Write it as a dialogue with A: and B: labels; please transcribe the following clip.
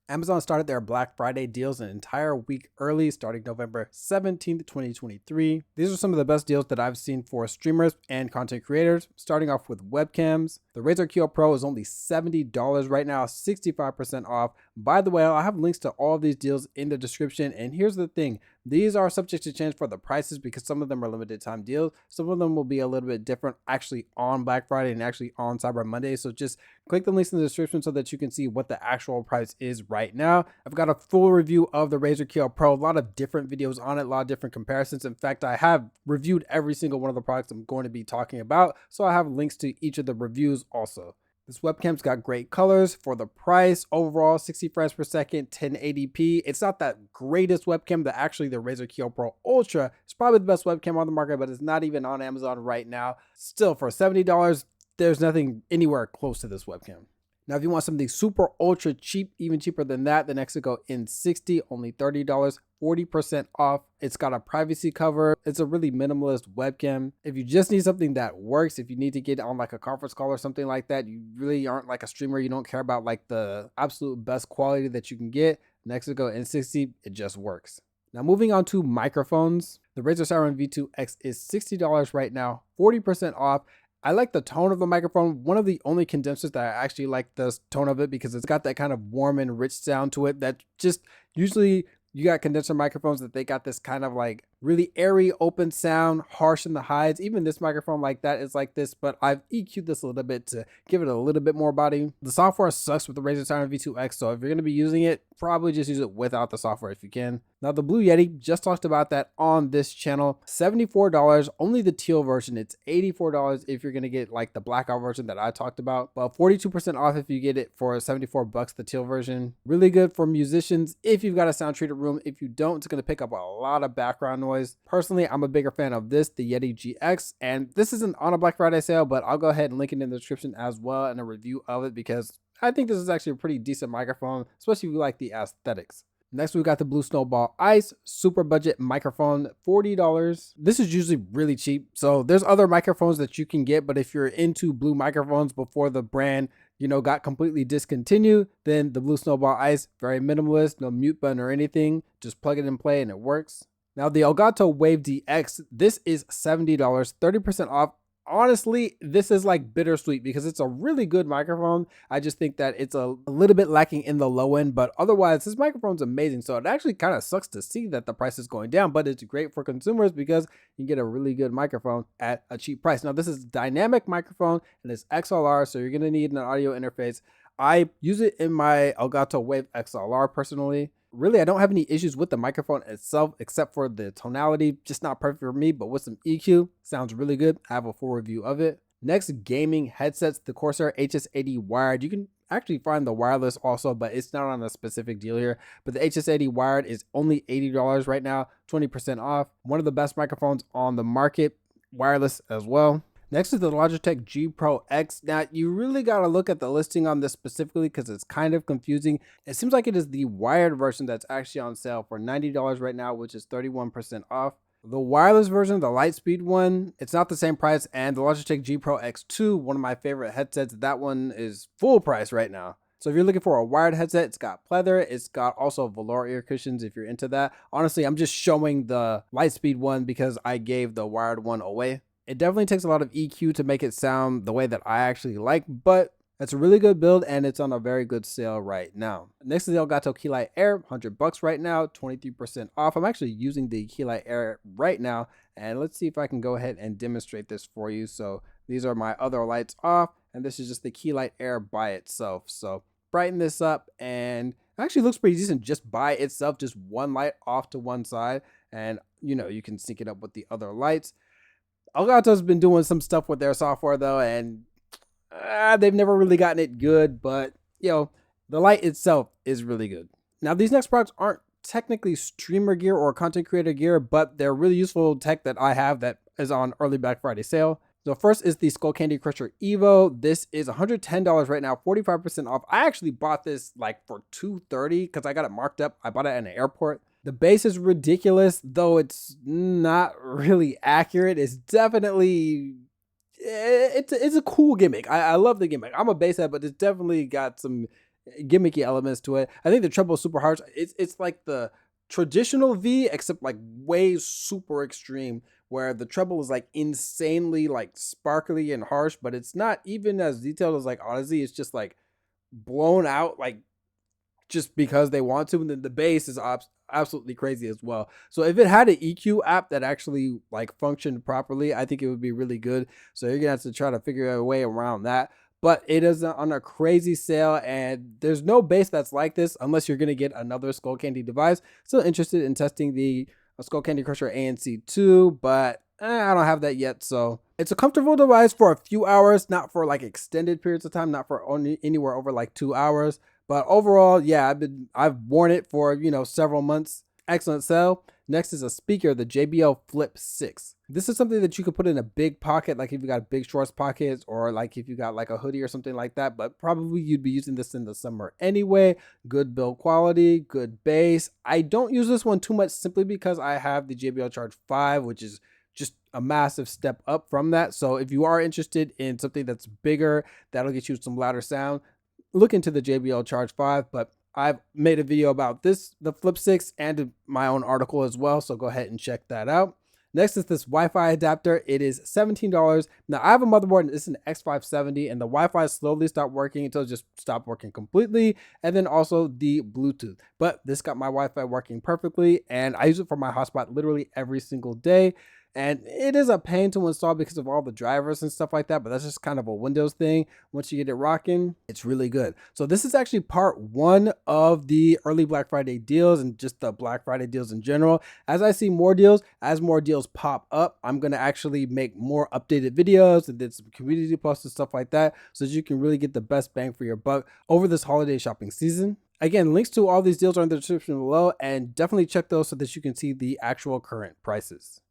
A: Amazon started their Black Friday deals an entire week early, starting November 17th, 2023. These are some of the best deals that I've seen for streamers and content creators, starting off with webcams. The Razer Kiyo Pro is only $70 right now, 65% off. By the way, I have links to all of these deals in the description, and here's the thing. These are subject to change for the prices because some of them are limited time deals. Some of them will be a little bit different actually on Black Friday and actually on Cyber Monday. So just click the links in the description so that you can see what the actual price is right now. I've got a full review of the Razer Kiyo Pro, a lot of different videos on it, a lot of different comparisons. In fact, I have reviewed every single one of the products I'm going to be talking about. So I have links to each of the reviews also. This webcam's got great colors for the price. Overall, 60 frames per second, 1080p. It's not that greatest webcam. That actually the Razer Kiyo Pro Ultra is probably the best webcam on the market, but it's not even on Amazon right now. Still, for $70, there's nothing anywhere close to this webcam. Now, if you want something super ultra cheap, even cheaper than that, the NexiGo N60, only $30, 40% off. It's got a privacy cover. It's a really minimalist webcam. If you just need something that works, if you need to get on like a conference call or something like that, you really aren't like a streamer, you don't care about like the absolute best quality that you can get, NexiGo N60, it just works. Now, moving on to microphones, the Razer Seiren V2 X is $60 right now, 40% off. I like the tone of the microphone. One of the only condensers that I actually like the tone of it because it's got that kind of warm and rich sound to it that just usually you got condenser microphones that they got this kind of like really airy, open sound, harsh in the highs. Even this microphone like that is like this, but I've EQ'd this a little bit to give it a little bit more body. The software sucks with the Razer Seiren V2 X, so if you're going to be using it, probably just use it without the software if you can. Now, the Blue Yeti, just talked about that on this channel. $74, only the teal version. It's $84 if you're going to get like the blackout version that I talked about, but 42% off if you get it for $74, the teal version. Really good for musicians if you've got a sound treated room. If you don't, it's going to pick up a lot of background noise. Personally, I'm a bigger fan of this, the Yeti GX, and this isn't on a Black Friday sale, but I'll go ahead and link it in the description as well and a review of it because I think this is actually a pretty decent microphone, especially if you like the aesthetics. Next, we've got the Blue Snowball Ice super budget microphone, $40. This is usually really cheap. So there's other microphones that you can get, but if you're into Blue microphones before the brand, got completely discontinued, then the Blue Snowball Ice, very minimalist, no mute button or anything. Just plug it and play and it works. Now, the Elgato Wave DX, this is $70, 30% off. Honestly, this is like bittersweet because it's a really good microphone. I just think that it's a little bit lacking in the low end, but otherwise this microphone's amazing. So it actually kind of sucks to see that the price is going down, but it's great for consumers because you get a really good microphone at a cheap price. Now, this is dynamic microphone and it's XLR, so you're going to need an audio interface. I use it in my Elgato Wave XLR personally. Really, I don't have any issues with the microphone itself except for the tonality, just not perfect for me, but with some EQ, sounds really good. I have a full review of it. Next, gaming headsets, the Corsair HS80 wired. You can actually find the wireless also, but it's not on a specific deal here. But the HS80 wired is only $80 right now, 20% off. One of the best microphones on the market, wireless as well. Next is the Logitech G Pro X. Now, you really got to look at the listing on this specifically because it's kind of confusing. It seems like it is the wired version that's actually on sale for $90 right now, which is 31% off. The wireless version, the Lightspeed one, it's not the same price. And the Logitech G Pro X2, one of my favorite headsets, that one is full price right now. So if you're looking for a wired headset, it's got pleather. It's got also velour ear cushions if you're into that. Honestly, I'm just showing the Lightspeed one because I gave the wired one away. It definitely takes a lot of EQ to make it sound the way that I actually like, but it's a really good build and it's on a very good sale right now. Next is the Elgato Key Light Air, $100 right now, 23% off. I'm actually using the Key Light Air right now, and let's see if I can go ahead and demonstrate this for you. So these are my other lights off, and this is just the Key Light Air by itself. So brighten this up, and it actually looks pretty decent just by itself, just one light off to one side, and you can sync it up with the other lights. Elgato's been doing some stuff with their software though, and they've never really gotten it good, but the light itself is really good. Now, these next products aren't technically streamer gear or content creator gear, but they're really useful tech that I have that is on early Black Friday sale. So first is the Skullcandy Crusher Evo. This is $110 right now, 45% off. I actually bought this like for $230 because I got it marked up. I bought it at an airport. The base is ridiculous, though it's not really accurate. It's definitely, it's a cool gimmick. I love the gimmick. I'm a bass head, but it's definitely got some gimmicky elements to it. I think the treble is super harsh. It's like the traditional V, except like way super extreme, where the treble is like insanely like sparkly and harsh, but it's not even as detailed as like Odyssey. It's just like blown out, like just because they want to. And then the bass is absolutely crazy as well. So if it had an EQ app that actually like functioned properly, I think it would be really good. So you're gonna have to try to figure out a way around that. But it is on a crazy sale, and there's no bass that's like this unless you're gonna get another Skullcandy device. Still interested in testing the Skullcandy Crusher ANC2, but I don't have that yet. So it's a comfortable device for a few hours, not for like extended periods of time, not for only anywhere over like 2 hours. But overall, yeah, I've worn it for, you know, several months. Excellent sale. Next is a speaker, the JBL Flip 6. This is something that you could put in a big pocket, like if you got big shorts pockets, or like if you got like a hoodie or something like that. But probably you'd be using this in the summer anyway. Good build quality, good bass. I don't use this one too much simply because I have the JBL Charge 5, which is just a massive step up from that. So if you are interested in something that's bigger, that'll get you some louder sound, look into the JBL Charge 5. But I've made a video about this, the Flip 6, and my own article as well, so go ahead and check that out. Next is this Wi-Fi adapter. It is $17. Now I have a motherboard, and it's an X570, and the Wi-Fi slowly stopped working until it just stopped working completely, and then also the Bluetooth. But this got my Wi-Fi working perfectly, and I use it for my hotspot literally every single day. And it is a pain to install because of all the drivers and stuff like that, but that's just kind of a Windows thing. Once you get it rocking, it's really good. So this is actually part 1 of the early Black Friday deals and just the Black Friday deals in general. As I see more deals, as more deals pop up, I'm going to actually make more updated videos and then some community posts and stuff like that, so that you can really get the best bang for your buck over this holiday shopping season. Again, links to all these deals are in the description below, and definitely check those so that you can see the actual current prices.